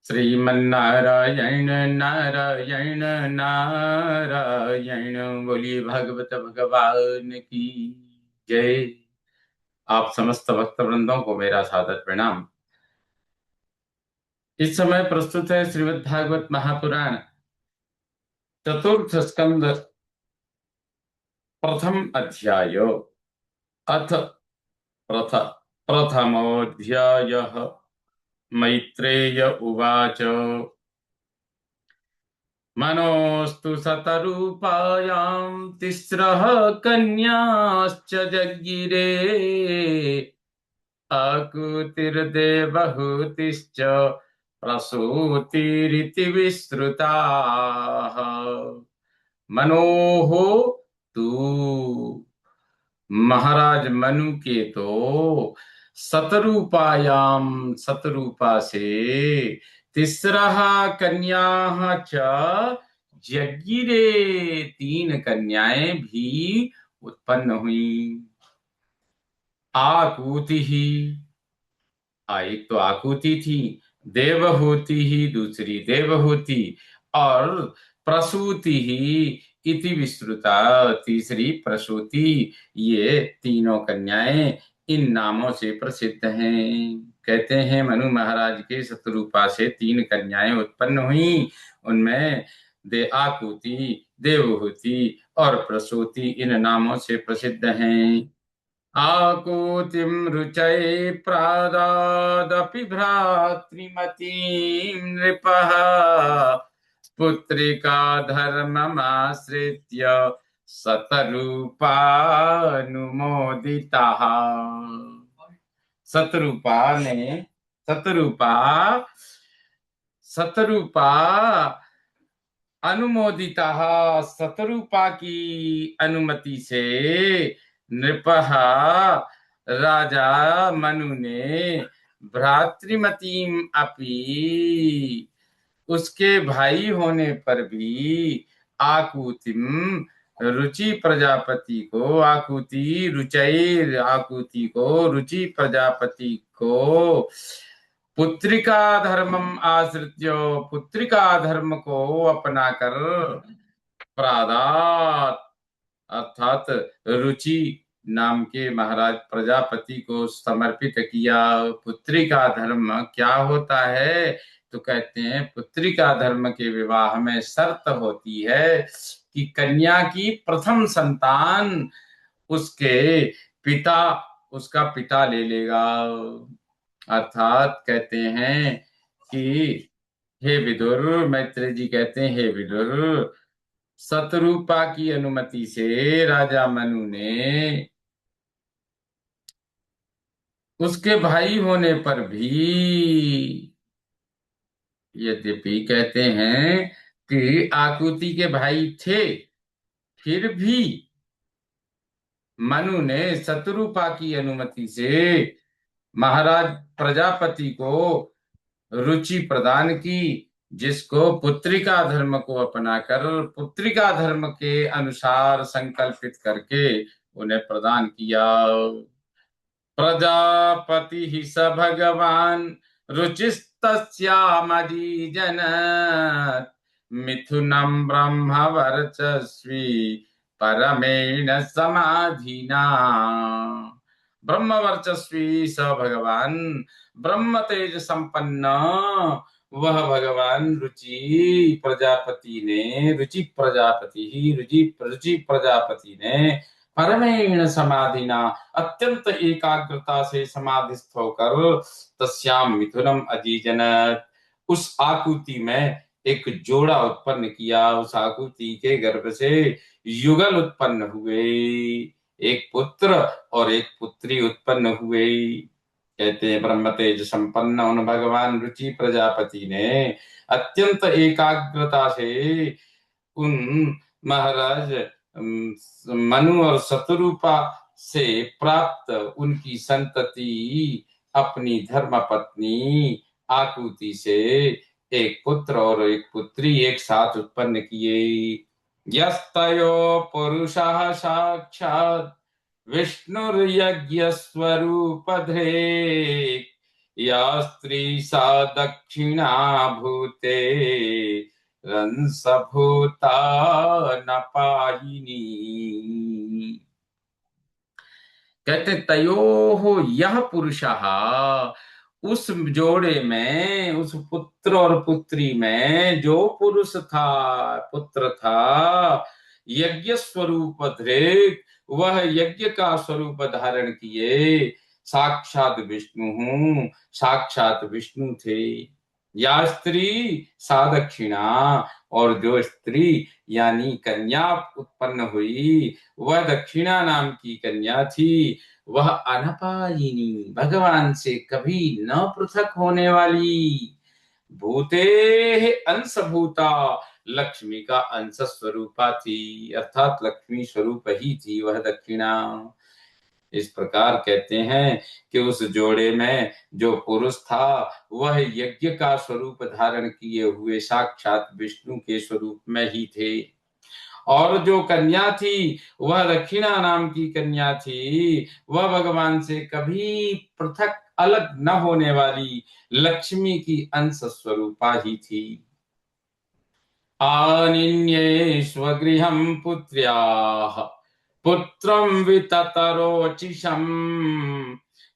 श्रीमन्नारायण नारायण नारायण। बोलिए भागवत भगवान की जय। आप समस्त भक्त वृंदों को मेरा सादर प्रणाम। इस समय प्रस्तुत है श्रीमद् भागवत महापुराण चतुर्थ स्कंद प्रथम अध्याय। अथ प्रथ प्रथमोऽध्यायः। मैत्रेय उवाच। मनोस्तु शतरूपायां तिस्रः कन्याश्च जज्ञिरे। आकुतिर्देवहूतिश्च प्रसूतिरिति विश्रुताः। मनोः तु महाराज मनु के तो शतरूपायाम शतरूपा से तिस्रा कन्या च जज्ञिरे तीन कन्याएं भी उत्पन्न हुई। आकूति ही एक तो आकूति थी, देवहूति ही दूसरी देवहूति, और प्रसूति ही इति विस्तृता तीसरी प्रसूति। ये तीनों कन्याएं इन नामों से प्रसिद्ध हैं। कहते हैं मनु महाराज के शतरूपा से तीन कन्याएं उत्पन्न हुई। उनमें आकूति, देवहूति और प्रसूति इन नामों से प्रसिद्ध हैं। आकूतिं रुचये प्रादादपि भ्रातृमतीं नृपः पुत्रिका धर्ममाश्रित्य शतरूपानुमोदितः। शतरूपा ने शतरूपा शतरूपा अनुमोदिता, शतरूपा की अनुमति से नृपः राजा मनु ने भ्रातृमतीम अपि उसके भाई होने पर भी आकूतिम रुचि प्रजापति को रुचि प्रजापति को पुत्रिका धर्मम आश्रित्य पुत्रिका धर्म को अपनाकर प्रादात अर्थात रुचि नाम के महाराज प्रजापति को समर्पित किया। पुत्री का धर्म क्या होता है? तो कहते हैं पुत्री का धर्म के विवाह में शर्त होती है कि कन्या की प्रथम संतान उसका पिता ले लेगा। अर्थात कहते हैं कि हे विदुर, मैत्रेय जी कहते हैं हे विदुर, शतरूपा की अनुमति से राजा मनु ने उसके भाई होने पर भी, यद्यपि कहते हैं कि आकुति के भाई थे, फिर भी मनु ने शतरूपा की अनुमति से महाराज प्रजापति को रुचि प्रदान की, जिसको पुत्रिका धर्म को अपनाकर पुत्रिका धर्म के अनुसार संकल्पित करके उन्हें प्रदान किया। प्रजापति ही स भगवान रुचिस्तस्यामजीजन मिथुनम ब्रह्म वर्चस्वी परमेण समाधिना। ब्रह्म वर्चस्वी स भगवान, ब्रह्म तेज संपन्न वह भगवान रुचि प्रजापति ने परमेण समाधिना अत्यंत एकाग्रता से समाधिस्थ होकर तस्याम मिथुनम अजीजनत उस आकुति में एक जोड़ा उत्पन्न किया। उस आकुति के गर्भ से युगल उत्पन्न हुए, एक पुत्र और एक पुत्री उत्पन्न हुए। कहते हैं ब्रह्म तेज संपन्न उन भगवान रुचि प्रजापति ने अत्यंत एकाग्रता से उन महाराज मनु और शतरूपा से प्राप्त उनकी संतति अपनी धर्म पत्नी आकुति से एक पुत्र और एक पुत्री एक साथ उत्पन्न किए। यस्तयो पुरुषः साक्षात् विष्णुर्यज्ञ स्वरूपधे या स्त्री सा दक्षिणा भूते रंसभूता न पायिनी। कहते तयोः यह पुरुषः, उस जोड़े में, उस पुत्र और पुत्री में जो पुरुष था, पुत्र था, यज्ञ स्वरूप धृत, वह यज्ञ का स्वरूप धारण किए, साक्षात विष्णु, साक्षात विष्णु थे। या स्त्री सा दक्षिणा, और जो स्त्री यानी कन्या उत्पन्न हुई वह दक्षिणा नाम की कन्या थी। वह अनपायिनी, भगवान से कभी न पृथक होने वाली, भूते अंशभूता, लक्ष्मी का अंश स्वरूपा थी, अर्थात लक्ष्मी स्वरूप ही थी वह दक्षिणा। इस प्रकार कहते हैं कि उस जोड़े में जो पुरुष था वह यज्ञ का स्वरूप धारण किए हुए साक्षात विष्णु के स्वरूप में ही थे, और जो कन्या थी वह दक्षिणा नाम की कन्या थी, वह भगवान से कभी पृथक अलग न होने वाली लक्ष्मी की अंश स्वरूपा ही थी। आनिन्ये स्वगृहं पुत्र्याः पुत्रं विततरोचिषम्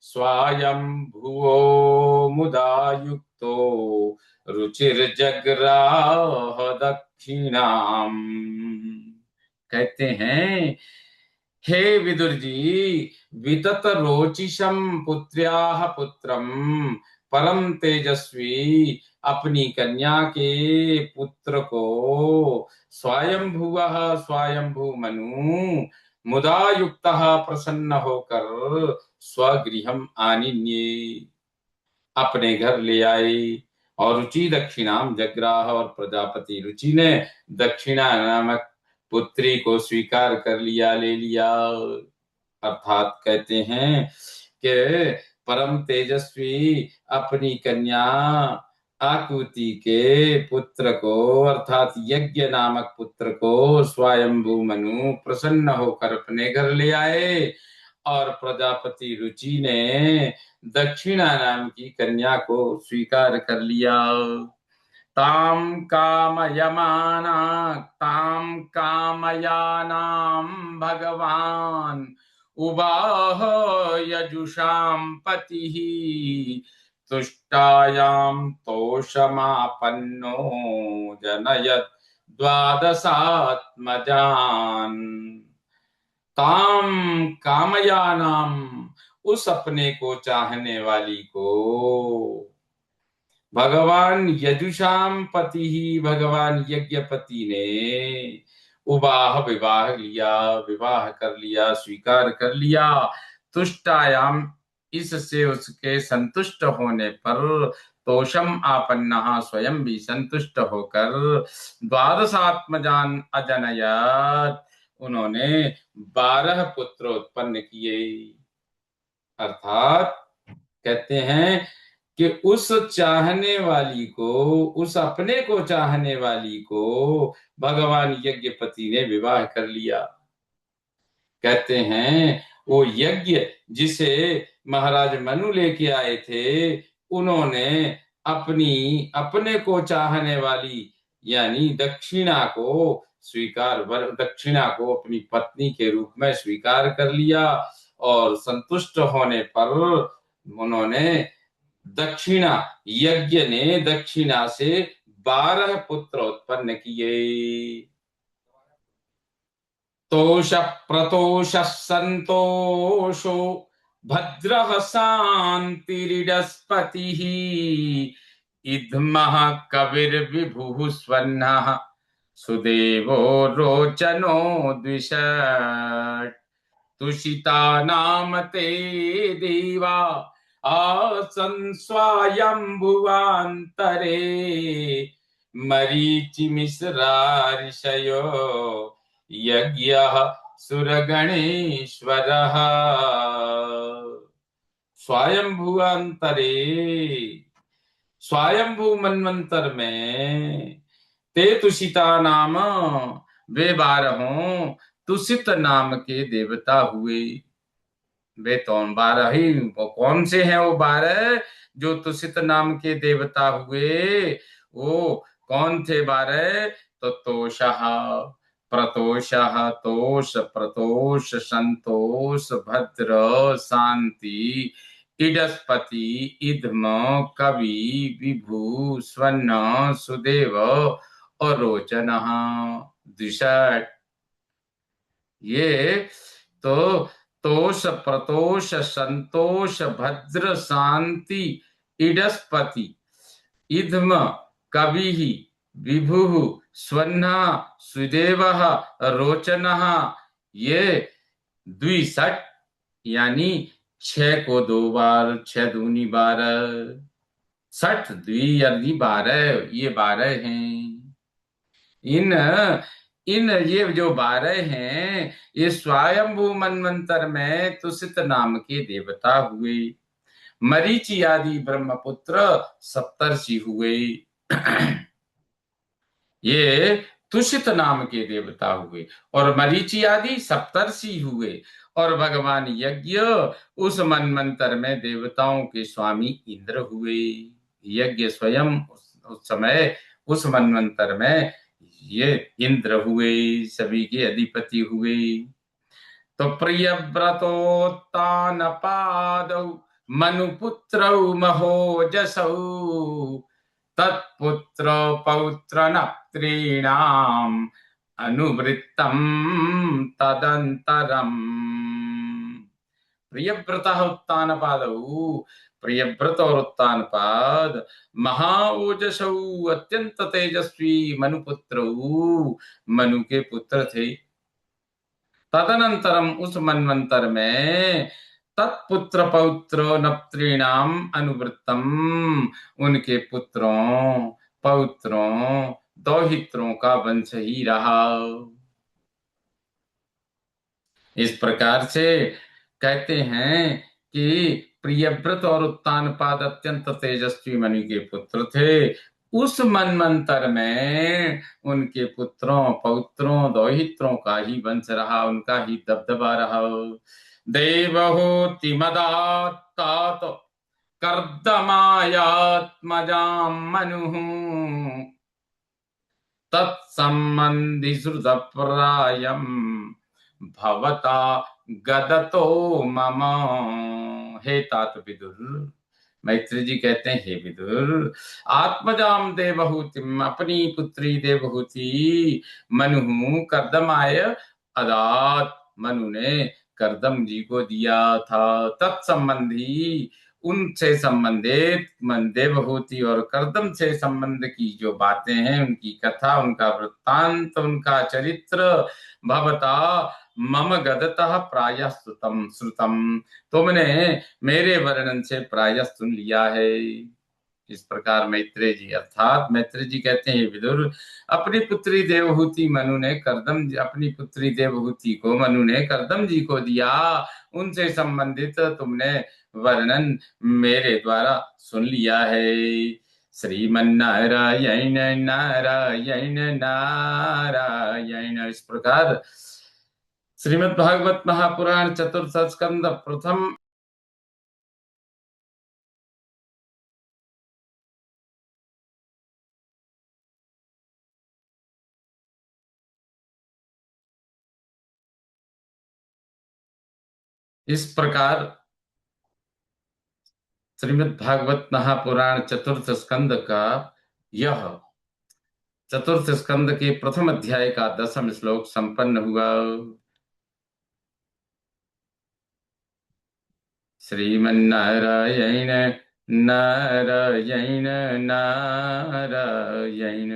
स्वायंभुवो मुदा युक्तो रुचिर्जग्राह दक्षिणाम। कहते हैं हे विदुर जी, वितत रोचिषम पुत्र्याः पुत्रम, परम तेजस्वी अपनी कन्या के पुत्र को स्वयंभुवः, स्वयंभू मनु, मुदा युक्तः प्रसन्न होकर स्वगृहम आनिन्ये, अपने घर ले आए, और रुचि दक्षिणाम जग्राह, और प्रजापति रुचि ने दक्षिणा नामक पुत्री को स्वीकार कर लिया, ले लिया। अर्थात कहते हैं कि परम तेजस्वी अपनी कन्या आकुति के पुत्र को, अर्थात यज्ञ नामक पुत्र को स्वयंभू मनु प्रसन्न होकर अपने घर ले आए, और प्रजापति रुचि ने दक्षिणा नाम की कन्या को स्वीकार कर लिया। ताम कामयमाना, ताम कामयानाम भगवान उवाह यजुषाम पतिः तुष्टायाम तोषमापन्नो जनयत् द्वादशात्मजान। ताम कामयानाम, उस अपने को चाहने वाली को, भगवान यजुषाम पति ही, भगवान यज्ञपति ने उवाह, विवाह लिया, विवाह कर लिया, स्वीकार कर लिया। तुष्टायाम, इससे उसके संतुष्ट होने पर, तोषम आपन्नः, स्वयं भी संतुष्ट होकर, द्वादशात्मजान अजनयत, उन्होंने 12 पुत्र उत्पन्न किए। अर्थात कहते हैं कि उस चाहने वाली को, उस अपने को चाहने वाली को भगवान यज्ञपति ने विवाह कर लिया। कहते हैं वो यज्ञ जिसे महाराज मनु लेके आए थे, उन्होंने अपने को चाहने वाली यानी दक्षिणा को स्वीकार, दक्षिणा को अपनी पत्नी के रूप में स्वीकार कर लिया, और संतुष्ट होने पर उन्होंने दक्षिणा, यज्ञ ने दक्षिणा से 12 पुत्र उत्पन्न किए। तोष प्रतोष संतोषो भद्रः शान्तिरिडस्पतिः इद्मः कविर्विभुः स्वन्नः सुदेवो रोचनो द्विषट्। तुषिता नाम ते देवा आसन् स्वायंभुवान्तरे मरीचिमिश्रा ऋषयो यज्ञः सुरगणेश्वरः। स्वयंभुवान्तरे, स्वयंभू मनवंतर में, ते तुषिता नाम, वे 12 तुषित नाम के देवता हुए। वे तो 12 ही, वो कौन से हैं वो 12 जो तुषित नाम के देवता हुए? वो कौन थे 12? तो तोषः, प्रतोषः, तोष, प्रतोष, संतोष, भद्र, शांति, इडस्पति, इद्म, कवि, विभु, स्वर्ण, सुदेव और रोचन। द्विषट। ये तो तोष, प्रतोष, संतोष, भद्र, शांति, इडस्पति, इद्म, कवि, विभु, स्वर्ण, सुदेव, रोचन, ये द्विषट, यानी 6 को 2 बार, 6 दूनी 12, सठ द्वि यानी 12, ये 12 हैं। इन इन ये जो 12 हैं, ये स्वयंभू मनवंतर में तुषित नाम के देवता हुए। मरीचि आदि ब्रह्मपुत्र सप्तर्षि हुए। ये तुषित नाम के देवता हुए और मरीचि आदि सप्तर्षि हुए। और भगवान यज्ञ उस मनवंतर में देवताओं के स्वामी इंद्र हुए। यज्ञ स्वयं उस समय उस मनवंतर में ये इंद्र हुए, सभी के अधिपति हुए। तो प्रियव्रतोत्तान पादौ मनुपुत्रौ महोजसौ तत्पुत्र पौत्र नप्त्रीणाम अनुवृत्तम तदंतरम। प्रियव्रत उत्तानपादौ, प्रियव्रत और उत्तानपाद महाओजसौ, अत्यंत तेजस्वी मनुपुत्र, मनु के पुत्र थे। तदनंतरम उस मनवंतर में तत्पुत्र पौत्र नप्त्रीणाम अनुवृत्तम, उनके पुत्रों, पौत्रों, दौहित्रों का वंश ही रहा। इस प्रकार से कहते हैं कि प्रियव्रत और उत्तानपाद अत्यंत तेजस्वी मनु के पुत्र थे। उस मनवंतर में उनके पुत्रों, पौत्रों, दौहित्रों का ही वंश रहा, उनका ही दबदबा रहा। देवहूति मदात्तात कर्दमायात्मजां मनुः तत्संबंधि श्रुतप्रायम् भवता गदतो मम। हे तात विदुर, मैत्री जी कहते हैं, हे विदुर, आत्मजाम देवहूतिम, अपनी पुत्री देवहूति मनु कर्दमाय अदात, मनु ने कर्दम जी को दिया था। तत्संबंधी, उनसे संबंधित मन देवहूति और कर्दम से संबंध की जो बातें हैं, उनकी कथा, उनका वृत्तांत, उनका चरित्र भवता मम गदतः प्रायः श्रुतम श्रुतम, तुमने मेरे वर्णन से प्रायः सुन लिया है। इस प्रकार मैत्रेय जी, अर्थात मैत्रेय जी कहते हैं, विदुर, अपनी पुत्री देवहूति मनु ने कर्दम, अपनी पुत्री देवहूति को मनु ने कर्दम जी को दिया। उनसे संबंधित तुमने वर्णन मेरे द्वारा सुन लिया है। श्रीमन्नारायण नारायण नारायण। इस प्रकार श्रीमद् भागवत महापुराण चतुर्थ स्कंद प्रथम इस प्रकार श्रीमद् भागवत महापुराण चतुर्थ स्कंद का यह चतुर्थ स्कंद के प्रथम अध्याय का 10वां श्लोक संपन्न हुआ। श्रीमन्नारायण नारायण नारायण।